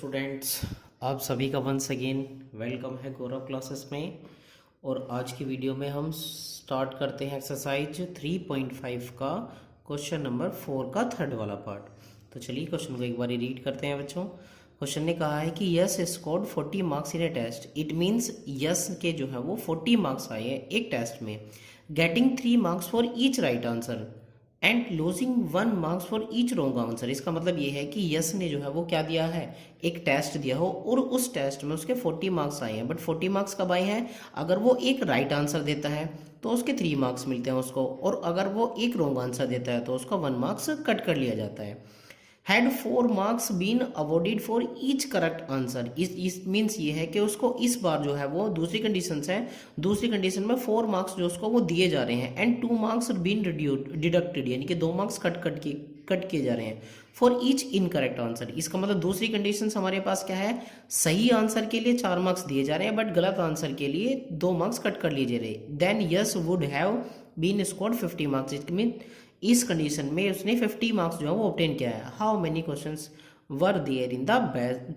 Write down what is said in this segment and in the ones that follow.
Students, आप सभी का वंस अगेन वेलकम है गौरव क्लासेस में। और आज की वीडियो में हम स्टार्ट करते हैं एक्सरसाइज 3.5 का क्वेश्चन नंबर 4 का थर्ड वाला पार्ट। तो चलिए क्वेश्चन को एक बार रीड करते हैं बच्चों। क्वेश्चन ने कहा है कि Yash scored 40 marks in a test. It means Yash के जो है वो 40 मार्क्स आए हैं एक टेस्ट में, getting 3 marks for each right answer and losing 1 marks for each wrong answer. इसका मतलब ये है कि यस ने जो है वो क्या दिया है, एक टेस्ट दिया हो और उस टेस्ट में उसके 40 मार्क्स आए हैं। बट 40 मार्क्स कब आए हैं? अगर वो एक राइट आंसर देता है तो उसके 3 मार्क्स मिलते हैं उसको, और अगर वो एक रॉन्ग आंसर देता है तो उसका 1 मार्क्स कट कर लिया जाता है। Had 4 marks been awarded for each correct answer. इस मीन्स ये है कि उसको इस बार जो है वो दूसरी कंडीशन है, दूसरी कंडीशन में 4 मार्क्स जो उसको वो दिए जा रहे हैं एंड 2 मार्क्स बीन डिडक्टेड, यानी कि 2 मार्क्स कट किए जा रहे हैं फॉर ईच इनकरेक्ट आंसर। इसका मतलब दूसरी कंडीशन हमारे पास क्या है, सही आंसर के लिए 4 मार्क्स दिए जा रहे हैं बट गलत आंसर के लिए 2 मार्क्स कट कर लिए जा रहे हैं। Then Yash would have been scored 50 marks. It mean इस कंडीशन में उसने 50 मार्क्स जो है वो ऑब्टेन किया है। How many questions were there in the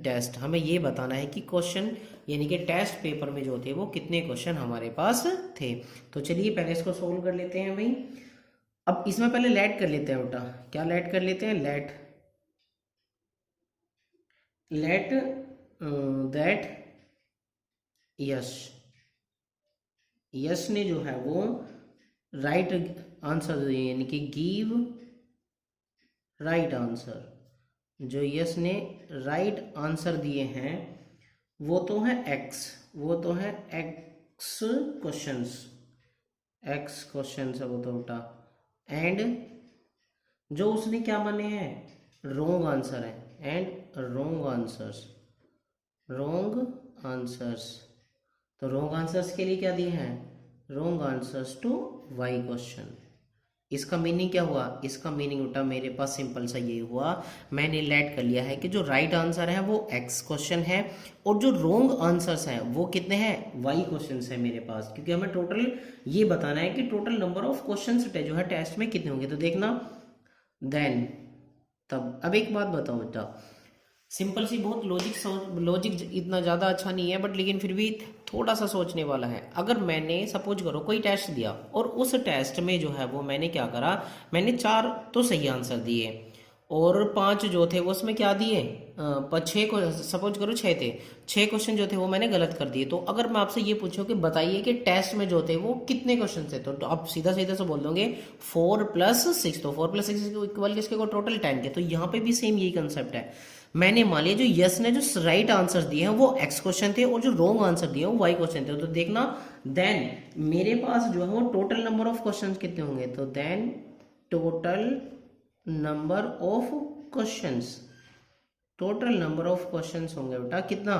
test. हमें ये बताना है कि क्वेश्चन यानी कि टेस्ट पेपर में जो थे वो कितने क्वेश्चन हमारे पास थे। तो चलिए पहले इसको सोल्व कर लेते हैं भाई। अब इसमें पहले लेट कर लेते हैं बेटा। क्या लेट कर लेते हैं? लेट दैट यस यस ने जो है वो राइट आंसर दिए, यानी कि गिव राइट आंसर। जो यस ने राइट आंसर दिए हैं वो तो है एक्स, वो तो है एक्स क्वेश्चंस है वो तो बेटा। एंड जो उसने क्या माने हैं, रोंग आंसर है, एंड रोंग आंसर्स। तो रोंग आंसर्स के लिए क्या दिए हैं, रोंग आंसर्स टू वाई क्वेश्चन। इसका मीनिंग क्या हुआ? इसका मीनिंग बेटा मेरे पास सिंपल सा ये हुआ, मैंने लेट कर लिया है कि जो राइट आंसर है वो एक्स क्वेश्चन है और जो रोंग आंसर्स हैं वो कितने हैं, वाई क्वेश्चन है मेरे पास। क्योंकि हमें टोटल ये बताना है कि टोटल नंबर ऑफ क्वेश्चन जो है टेस्ट में कितने होंगे। तो देखना देन तब। अब एक बात बताओ बेटा, सिंपल सी बहुत लॉजिक इतना ज़्यादा अच्छा नहीं है बट लेकिन फिर भी थोड़ा सा सोचने वाला है। अगर मैंने सपोज करो कोई टेस्ट दिया और उस टेस्ट में जो है वो मैंने क्या करा, मैंने 4 तो सही आंसर दिए और 5 जो थे वो उसमें क्या दिए, 6 को सपोज करो 6 थे, 6 क्वेश्चन जो थे वो मैंने गलत कर दिए। तो अगर मैं आपसे ये पूछूं कि बताइए कि टेस्ट में जो थे वो कितने क्वेश्चन थे, तो आप सीधा सीधा से बोल दोगे 4 + 6। तो 4 + 6 इक्वल किसके को, टोटल 10 के। तो यहाँ पे भी सेम यही कंसेप्ट है। मैंने मान लिया जो यस ने जो राइट आंसर दिए हैं वो एक्स क्वेश्चन थे और जो रॉन्ग आंसर दिए हैं वो वाई क्वेश्चन थे। तो देखना देन मेरे पास जो है वो टोटल नंबर ऑफ क्वेश्चन कितने होंगे। तो then total number of questions, total number of questions होंगे बेटा कितना,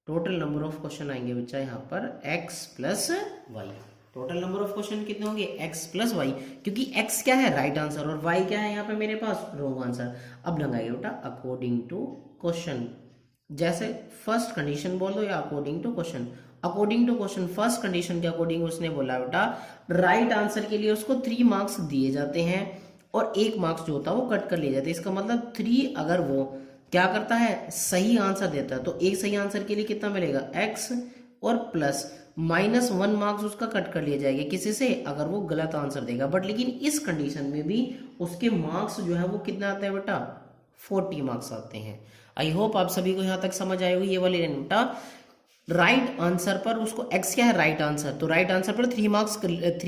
टोटल नंबर ऑफ क्वेश्चन आएंगे बच्चा यहाँ पर x + y। Total number of question कितने होंगे, x + y, क्योंकि x क्या है राइट आंसर और y क्या है यहाँ पे मेरे पास रॉन्ग आंसर। अब लगाइए बेटा अकॉर्डिंग टू क्वेश्चन, जैसे फर्स्ट कंडीशन बोल दो या according to question. According to question first condition के अकॉर्डिंग उसने बोला बेटा राइट आंसर के लिए उसको 3 मार्क्स दिए जाते हैं और 1 मार्क्स जो होता है वो कट कर लिए जाते हैं। इसका मतलब 3 अगर वो क्या करता है, सही आंसर देता है तो एक सही आंसर के लिए कितना मिलेगा, x और प्लस -1 मार्क्स उसका कट कर लिए जाएंगे किसी से, अगर वो गलत आंसर देगा। बट लेकिन इस कंडीशन में भी उसके मार्क्स जो है वो कितना आता है बेटा, 40 मार्क्स आते हैं। आई होप आप सभी को यहाँ तक समझ आई होगी ये वाली लाइन बेटा। राइट आंसर पर उसको x क्या है, राइट आंसर, तो राइट आंसर पर 3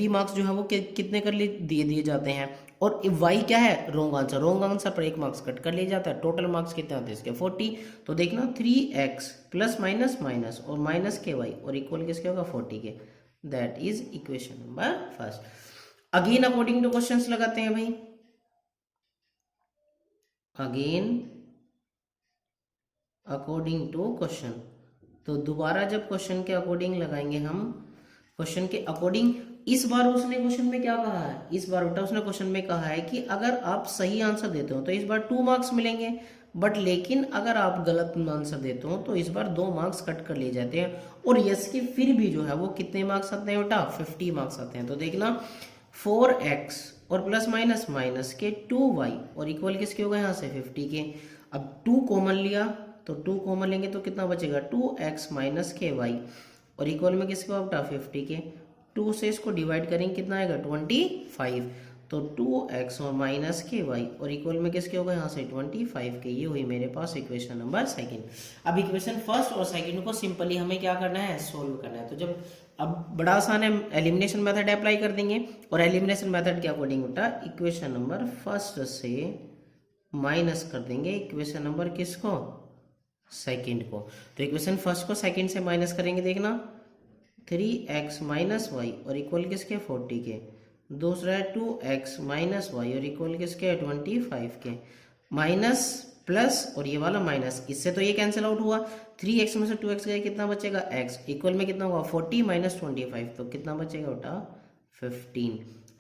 मार्क्स जो है वो कितने कर दिए जाते हैं और y क्या है, रॉन्ग आंसर, रॉन्ग आंसर पर 1 मार्क्स कट कर लिया जाता है। टोटल मार्क्स कितने आते हैं इसके 40। तो देखना 3x प्लस माइनस माइनस और माइनस के y और इक्वल किसके होगा 40 के। That is equation number first. Again according two questions लगाते हैं भाई, अगेन अकॉर्डिंग टू क्वेश्चन। तो दोबारा जब क्वेश्चन के अकॉर्डिंग लगाएंगे हम, क्वेश्चन के अकॉर्डिंग इस बार उसने क्वेश्चन में क्या कहा है, इस बार बेटा उसने क्वेश्चन में कहा है कि अगर आप सही आंसर देते हो तो इस बार 2 मार्क्स मिलेंगे, बट लेकिन अगर आप गलत आंसर देते हो तो इस बार 2 मार्क्स कट कर लिए जाते हैं और यस के फिर भी जो है वो कितने मार्क्स आते हैं बेटा, 50 मार्क्स आते हैं। तो देखना 4x और प्लस माइनस के 2y और इक्वल किसके होगा यहाँ से 50 के। अब 2 कॉमन लिया तो 2 कॉमन लेंगे तो कितना बचेगा 2x माइनस के वाई और इक्वल में किसके बेटा 50 के। 2 से इसको डिवाइड करेंगे कितना आएगा 25, तो 2x और माइनस के वाई और इक्वल में किसके होगा यहाँ से 25 के। ये हुई मेरे पास इक्वेशन नंबर सेकंड। अब इक्वेशन फर्स्ट और सेकंड को सिंपली हमें क्या करना है सोल्व करना है। तो जब अब बड़ा आसान है, एलिमिनेशन मेथड अप्लाई कर देंगे और एलिमिनेशन मेथड के अकॉर्डिंग बेटा इक्वेशन नंबर फर्स्ट से माइनस कर देंगे इक्वेशन नंबर किसको सेकंड को। तो इक्वेशन फर्स्ट को सेकंड से माइनस करेंगे, देखना 3x माइनस वाई और इक्वल किसके 40 के। दूसरा है 2x माइनस वाई और इक्वल किसके 25 के। माइनस प्लस और ये वाला माइनस, इससे तो ये कैंसिल आउट हुआ। 3x में से 2x गए कितना बचेगा x, इक्वल में कितना होगा 40 माइनस 25 तो कितना बचेगा बेटा 15।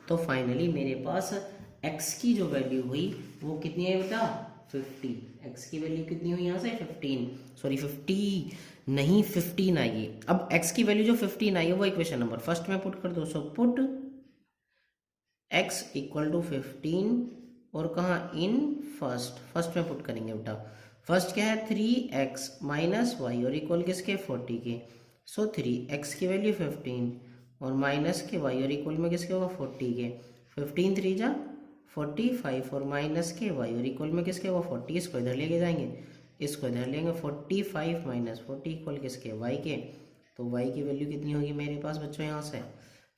तो फाइनली मेरे पास x की जो वैल्यू हुई वो कितनी है बेटा 50। x की वैल्यू कितनी हुई यहाँ से 50 नहीं 15 आई। अब x की वैल्यू जो 15 आई है वो इक्वेशन नंबर फर्स्ट में पुट कर दो। So put x equal to 15 और कहाँ इन फर्स्ट में पुट करेंगे बेटा। फर्स्ट क्या है 3x माइनस वाई और इक्वल किसके 40 के। सो 3x की वैल्यू 15 और माइनस के y और इक्वल में किसके होगा 40 के। 15 3 जा 45 और माइनस के y और इक्वल में किसके होगा 40। इसको इधर लेके जाएंगे, इसको इधर लेंगे 45 माइनस 40 इक्वल किसके y के। तो y की वैल्यू कितनी होगी मेरे पास बच्चों यहाँ से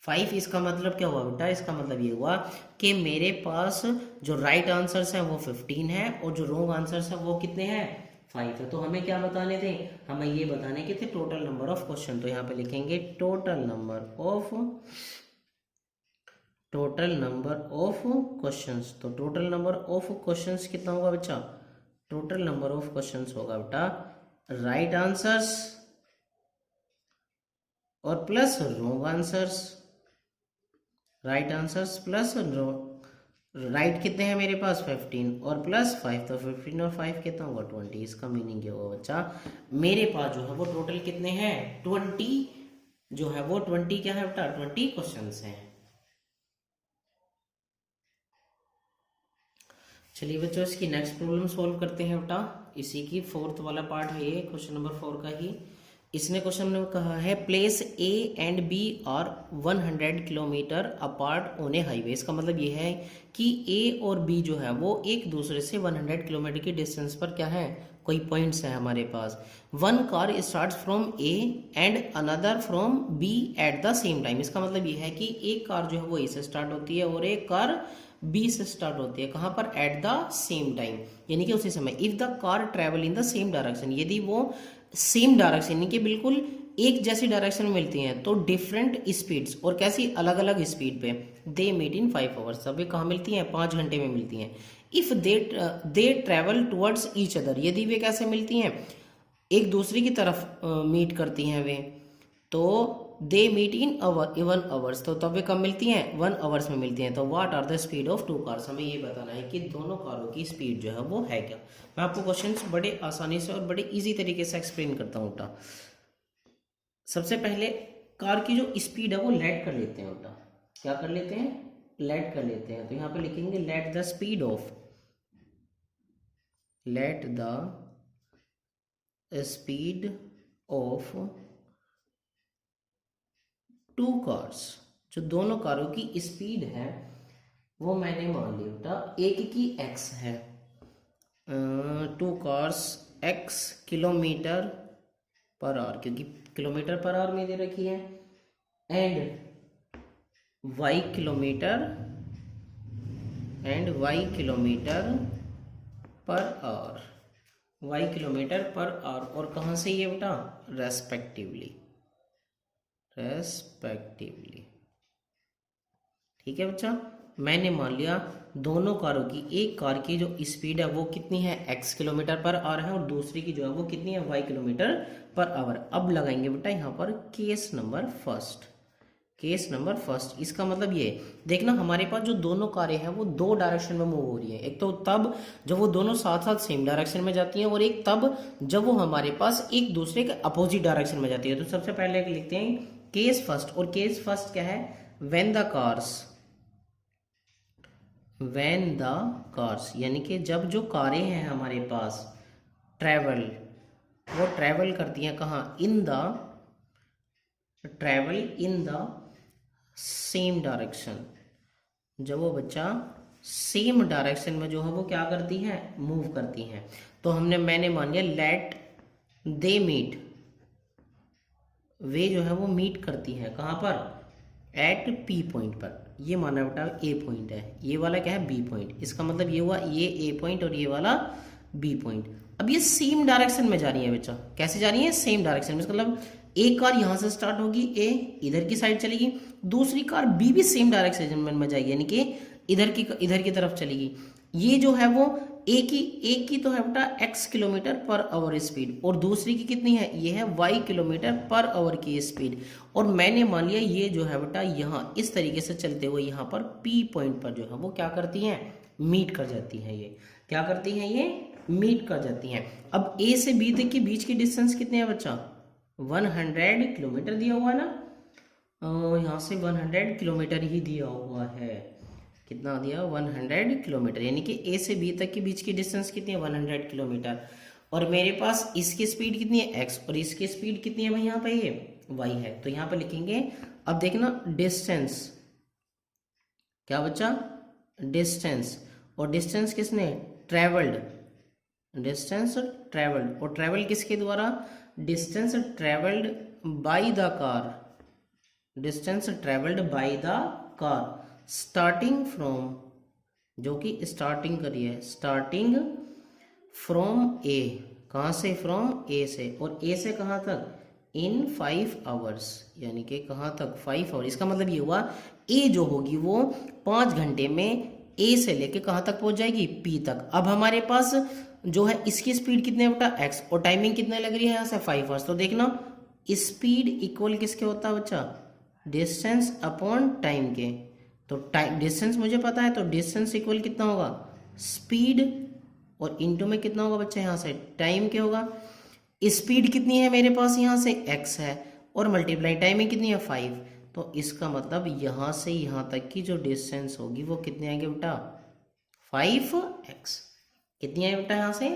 5। इसका मतलब क्या हुआ बेटा, इसका मतलब ये हुआ कि मेरे पास जो राइट आंसर्स हैं वो 15 है और जो रॉन्ग आंसर्स हैं वो कितने हैं 5 है। तो हमें क्या बताने थे, हमें ये बताने के थे टोटल नंबर ऑफ क्वेश्चन। तो यहाँ पे लिखेंगे टोटल नंबर ऑफ क्वेश्चंस। तो टोटल नंबर ऑफ क्वेश्चंस कितना होगा बच्चा, टोटल नंबर ऑफ क्वेश्चंस होगा बेटा राइट आंसर्स और plus wrong answers. Right answers plus right कितने हैं मेरे पास 15 और प्लस 5 तो 15 और 5 कितना होगा 20। इसका मीनिंग क्या होगा बच्चा, मेरे पास जो है वो टोटल कितने हैं 20 जो है वो 20 क्या है बेटा 20 क्वेश्चंस हैं। चलिए बच्चों इसकी नेक्स्ट प्रॉब्लम सॉल्व करते हैं बेटा। इसी की फोर्थ वाला पार्ट है ये क्वेश्चन नंबर 4 का ही। इसने क्वेश्चन में कहा है place A and B are 100 kilometre apart on a highway. इसका मतलब ये है कि ए और बी जो है वो एक दूसरे से 100 किलोमीटर की डिस्टेंस पर क्या है कोई पॉइंट्स है हमारे पास। One car start from B and another from B at the same time. इसका मतलब ये है कि एक कार जो है वो ए से स्टार्ट होती है और एक कार बी से स्टार्ट होती है, कहाँ पर एट द सेम टाइम यानी कि उसी समय। If the car travel in the same direction, यदि वो सेम डायरेक्शन यानी कि बिल्कुल एक जैसी डायरेक्शन में मिलती हैं तो डिफरेंट स्पीड्स और कैसी अलग अलग स्पीड पे दे मीट इन 5 आवर्स। सभी कहाँ मिलती हैं 5 घंटे में मिलती हैं। If they travel towards each other, यदि वे कैसे मिलती हैं एक दूसरे की तरफ मीट करती हैं वे, तो दे मीट इन 1 आवर्स, तो तब वे कब मिलती हैं 1 आवर्स में मिलती हैं। तो what are the speed of 2 cars, हमें ये बताना है कि दोनों कारों की स्पीड जो है वो है क्या। मैं आपको क्वेश्चंस बड़े आसानी से और बड़े इजी तरीके से एक्सप्लेन करता हूँ बेटा। सबसे पहले कार की जो स्पीड है वो लेट कर लेते हैं बेटा, क्या कर लेते हैं लेट कर लेते हैं। तो यहाँ पे लिखेंगे let the speed of two cars, जो दोनों कारों की स्पीड है वो मैंने मान लिया बेटा एक की x है, 2 cars x kilometre per hour, क्योंकि किलोमीटर पर आवर में दे रखी है, and y kilometre per hour, y kilometre per hour. और कहाँ से ये बेटा रेस्पेक्टिवली। ठीक है बच्चा, मैंने मान लिया दोनों कारों की, एक कार की जो स्पीड है वो कितनी है x किलोमीटर पर आवर है और दूसरी की जो है वो कितनी है y किलोमीटर पर आवर। अब लगाएंगे बेटा यहाँ पर केस नंबर फर्स्ट। इसका मतलब ये देखना हमारे पास जो दोनों कारें हैं वो 2 डायरेक्शन में मूव हो रही है। एक तो तब जब वो दोनों साथ साथ सेम डायरेक्शन में जाती हैं और एक तब जब वो हमारे पास एक दूसरे के अपोजिट डायरेक्शन में जाती है। तो सबसे पहले लिखते हैं केस फर्स्ट, और केस फर्स्ट क्या है व्हेन द कार्स यानी कि जब जो कारें हैं हमारे पास ट्रेवल वो ट्रैवल करती हैं कहाँ, travel in the same direction. जब वो बच्चा सेम डायरेक्शन में जो है वो क्या करती है, मूव करती हैं। तो मैंने मान लिया लेट दे मीट, वे जो है वो मीट करती हैं कहाँ पर, एट पी पॉइंट पर। ये माना बेटा ए पॉइंट है, ये वाला क्या है बी पॉइंट। इसका मतलब ये हुआ ये ए पॉइंट और ये वाला बी पॉइंट। अब ये सेम डायरेक्शन में जा रही है बच्चा, कैसे जा रही है, सेम डायरेक्शन में। मतलब एक कार यहाँ से स्टार्ट होगी, ए इधर की साइड चलेगी, दूसरी कार बी भी सेम डायरेक्शन में जाएगी, यानी कि इधर की तरफ चलेगी। ये जो है वो एक की तो है बेटा x kilometre per hour speed, और दूसरी की कितनी है, ये है y किलोमीटर पर आवर की स्पीड। और मैंने मान लिया ये जो है बेटा यहाँ इस तरीके से चलते हुए यहाँ पर P पॉइंट पर जो है वो क्या करती हैं, मीट कर जाती हैं। ये क्या करती हैं, ये मीट कर जाती हैं। अब A से B तक के बीच की डिस्टेंस कितने है बच्चा, 100 किलोमीटर दिया हुआ है ना, यहाँ से 100 किलोमीटर ही दिया हुआ है। कितना दिया, 100 किलोमीटर, यानी कि ए से बी तक के बीच की डिस्टेंस कितनी है, 100 किलोमीटर। और मेरे पास इसकी स्पीड कितनी है, x, और इसकी स्पीड कितनी है भाई यहाँ पे, ये y है। तो यहाँ पे लिखेंगे, अब देखना डिस्टेंस, क्या बच्चा, डिस्टेंस, और डिस्टेंस किसने, ट्रेवल्ड, डिस्टेंस ट्रेवल्ड, और ट्रेवल किसके द्वारा, distance travelled by the car, distance travelled by the car starting from, जो कि स्टार्टिंग करी है, स्टार्टिंग फ्रॉम ए, कहाँ से, फ्रॉम ए से, और ए से कहाँ तक, इन 5 आवर्स, यानी कि कहाँ तक, 5 आवर। इसका मतलब ये हुआ ए जो होगी वो 5 घंटे में ए से लेके कहाँ तक पहुंच जाएगी, पी तक। अब हमारे पास जो है इसकी स्पीड कितने है बेटा, एक्स, और टाइमिंग कितने लग रही है यहाँ से, 5 आवर्स। तो देखना स्पीड इक्वल किसके होता है बच्चा, डिस्टेंस अपॉन टाइम के। तो टाइम डिस्टेंस मुझे पता है, तो डिस्टेंस इक्वल कितना होगा, स्पीड, और इनटू में कितना होगा बच्चा यहाँ से टाइम के होगा। स्पीड कितनी है मेरे पास यहाँ से x है, और मल्टीप्लाई टाइमिंग कितनी है 5। तो इसका मतलब यहाँ से यहाँ तक की जो डिस्टेंस होगी वो कितने आएंगे बेटा, 5x। कितनी है बेटा यहाँ से,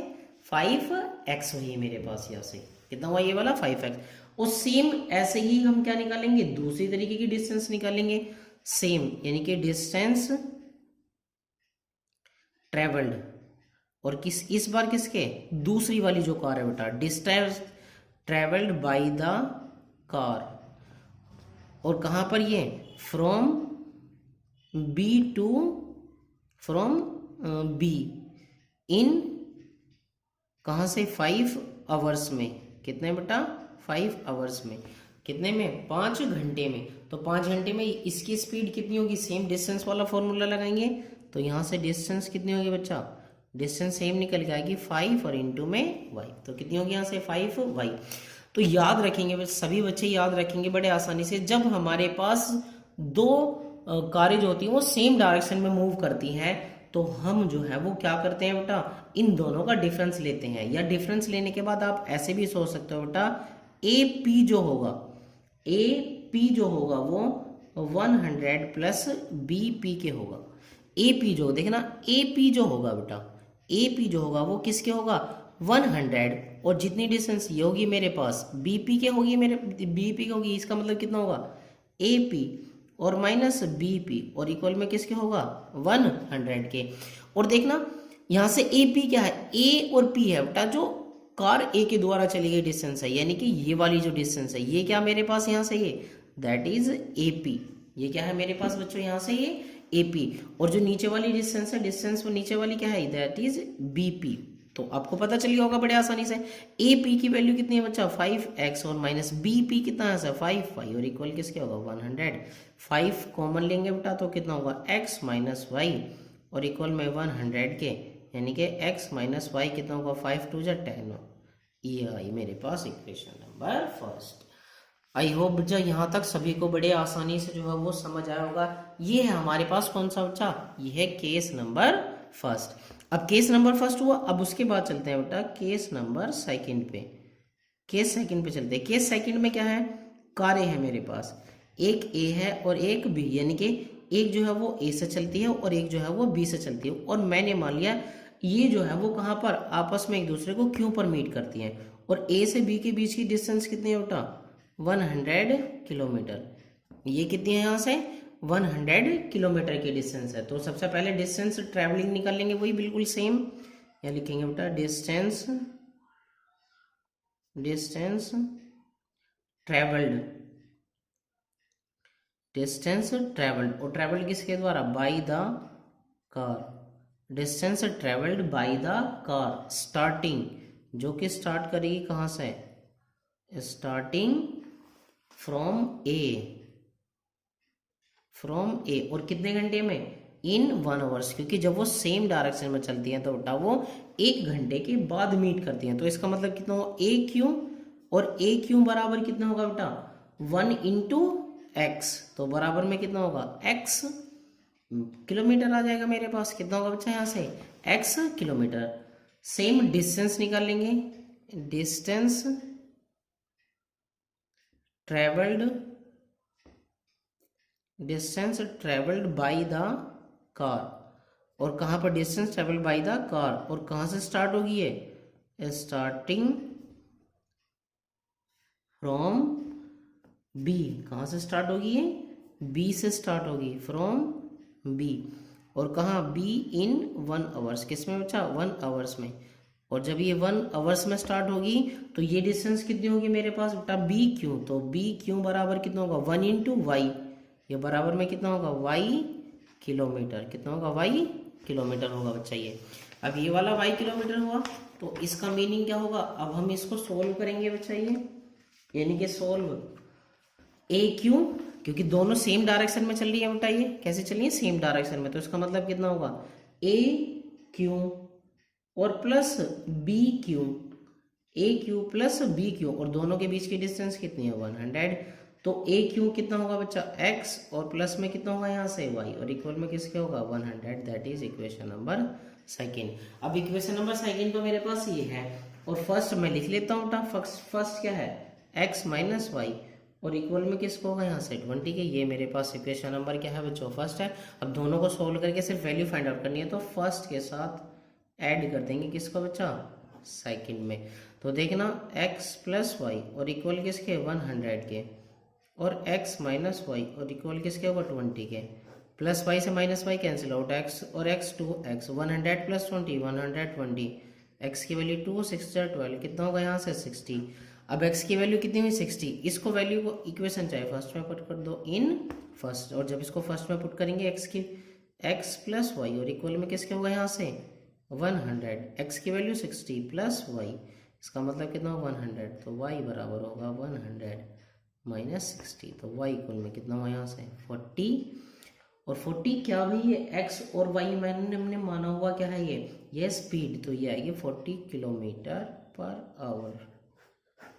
5x हुई मेरे पास, यहाँ से कितना हुआ ये वाला 5x। और सेम ऐसे ही हम क्या निकालेंगे, दूसरी तरीके की डिस्टेंस निकालेंगे सेम, यानी कि डिस्टेंस ट्रेवल्ड, और इस बार किसके, दूसरी वाली जो कार है बेटा, distance travelled by the car, और कहां पर ये, from B to, from B, इन कहां से, 5 आवर्स में। कितने बेटा, 5 आवर्स में, कितने में, 5 घंटे में। तो 5 घंटे में इसकी स्पीड कितनी होगी, सेम डिस्टेंस वाला फॉर्मूला लगाएंगे, तो यहाँ से डिस्टेंस कितनी होगी बच्चा, डिस्टेंस सेम निकल के आएगी 5 और इनटू में y, तो कितनी होगी यहाँ से 5y। तो याद रखेंगे सभी बच्चे, याद रखेंगे बड़े आसानी से, जब हमारे पास दो कारें जो होती हैं वो सेम डायरेक्शन में मूव करती हैं, तो हम जो है वो क्या करते हैं बेटा, इन दोनों का डिफरेंस लेते हैं। या डिफरेंस लेने के बाद आप ऐसे भी सोच सकते हो बेटा, ए पी जो होगा, ए पी जो होगा वो 100 प्लस बी पी के होगा। ए पी जो देखना, ए पी जो होगा बेटा, ए पी जो होगा वो किसके होगा, 100, और जितनी डिस्टेंस ये होगी मेरे पास बी पी के होगी, मेरे बी पी की होगी। इसका मतलब कितना होगा, ए पी और माइनस बी पी, और इक्वल में किसके होगा, 100 के। और देखना यहाँ से ए पी क्या है, ए और पी है बेटा, जो कार ए के द्वारा चली गई डिस्टेंस है, यानी कि ये वाली जो डिस्टेंस है, ये क्या मेरे पास यहाँ से, ये दैट इज ए पी। ये क्या है मेरे पास बच्चों, यहाँ से ये ए पी, और जो नीचे वाली डिस्टेंस है, डिस्टेंस वो नीचे वाली क्या है, दैट इज बी पी। तो आपको पता चल गया होगा बड़े आसानी से, ए पी की वैल्यू कितनी है बच्चा, 5x, और माइनस बी पी कितना है, 5y, और इक्वल किसके होगा, 100। 5 कॉमन लेंगे बेटा तो कितना होगा, x माइनस वाई, और इक्वल में 100 के, यानी कि x माइनस वाई कितना होगा, 5 2 जा 10। ये आई मेरे पास equation number first. I hope बच्चा यहाँ तक सभी को बड़े आसानी से जो है वो समझ आया होगा। ये है हमारे पास कौन सा बच्चा, ये है केस नंबर फर्स्ट। अब केस नंबर फर्स्ट हुआ, अब उसके बाद चलते हैं बेटा केस नंबर सेकंड पे। केस सेकंड पे चलते हैं। केस सेकंड में क्या है, कारें हैं मेरे पास, एक ए है और एक बी, यानी कि एक जो है वो ए से चलती है और एक जो है वो बी से चलती है। और मैंने मान लिया ये जो है वो कहाँ पर आपस में एक दूसरे को क्यों पर मीट करती हैं, और ए से बी के बीच की डिस्टेंस कितनी है बेटा 100 किलोमीटर। ये कितनी है यहाँ से 100 किलोमीटर की डिस्टेंस है। तो सबसे पहले डिस्टेंस ट्रैवलिंग निकाल लेंगे, वही बिल्कुल सेम यहाँ लिखेंगे बेटा डिस्टेंस ट्रेवल्ड और ट्रेवल्ड किसके द्वारा bye the car. Distance travelled by the car starting, जो कि स्टार्ट करेगी कहाँ से स्टार्टिंग फ्रॉम ए और कितने घंटे में इन 1 आवर्स, क्योंकि जब वो सेम डायरेक्शन में चलती हैं तो बेटा वो 1 घंटे के बाद मीट करती हैं। तो इसका मतलब कितना होगा ए क्यू, और ए क्यू बराबर कितना होगा बेटा 1 इंटू एक्स, तो बराबर में कितना होगा एक्स किलोमीटर आ जाएगा मेरे पास। कितना होगा बच्चा यहाँ से एक्स किलोमीटर। सेम डिस्टेंस निकाल लेंगे, distance travelled by the car, और कहाँ पर distance travelled by the car, और कहाँ से स्टार्ट होगी ये स्टार्टिंग फ्रॉम बी। कहाँ से स्टार्ट होगी ये बी से स्टार्ट होगी फ्रॉम बी, और कहाँ बी इन 1 आवर्स, किसमें बच्चा 1 आवर्स में। और जब ये 1 आवर्स में स्टार्ट होगी तो ये डिस्टेंस कितनी होगी मेरे पास बेटा बी क्यू, तो बी क्यू बराबर कितना होगा 1 इंटू वाई, ये बराबर में कितना होगा वाई किलोमीटर। कितना होगा वाई किलोमीटर होगा बच्चा ये। अब ये वाला वाई किलोमीटर हुआ, तो इसका मीनिंग क्या होगा, अब हम इसको सोल्व करेंगे बच्चा ये, यानी कि सोल्व ए क्यू, क्योंकि दोनों सेम डायरेक्शन में चल रही है बेटा, ये कैसे चल रही है सेम डायरेक्शन में, तो इसका मतलब कितना होगा ए क्यू और प्लस बी क्यू, ए क्यू प्लस बी क्यू, और दोनों के बीच की डिस्टेंस कितनी है 100। तो ए क्यू कितना होगा बच्चा एक्स, और प्लस में कितना होगा यहाँ से वाई, और इक्वल में किसके होगा 100। That is equation number second. अब इक्वेशन नंबर सेकेंड तो मेरे पास ये है, और फर्स्ट मैं लिख लेता हूँ बेटा। फर्स्ट क्या है एक्स माइनस वाई, और इक्वल में किसको होगा यहाँ से 20 के। ये मेरे पास इक्वेशन नंबर क्या है बच्चों फर्स्ट है। अब दोनों को सोल्व करके सिर्फ वैल्यू फाइंड आउट करनी है, तो फर्स्ट के साथ ऐड कर देंगे किसको बच्चा सेकंड में। तो देखना x प्लस वाई और इक्वल किसके 100 के, और x माइनस वाई और इक्वल किसके होगा 20 के। प्लस वाई से minus y cancel out, x और x 2x 100 प्लस 20 120, x की वैल्यू 2 6 12 कितना होगा यहाँ से 60। अब x की वैल्यू कितनी हुई 60, इसको वैल्यू को इक्वेशन चाहे फर्स्ट में पुट कर दो इन फर्स्ट, और जब इसको फर्स्ट में पुट करेंगे x प्लस वाई और इक्वल में किसके होगा यहाँ से 100, x की वैल्यू 60 प्लस वाई, इसका मतलब कितना 100, तो y बराबर होगा 100 माइनस 60, तो y इक्वल में कितना हुआ यहाँ से 40। और 40 क्या हुई है x और y मैंने हमने माना हुआ क्या है ये स्पीड, तो ये आएगी 40 किलोमीटर पर आवर,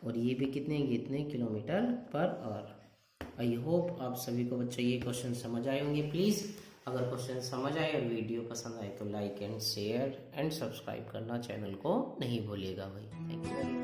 और ये भी कितने kilometre per hour. I hope आप सभी को बच्चों ये क्वेश्चन समझ आए होंगे। प्लीज़ अगर क्वेश्चन समझ आए और वीडियो पसंद आए तो like and share and subscribe करना चैनल को नहीं भूलिएगा भाई। Thank you very much.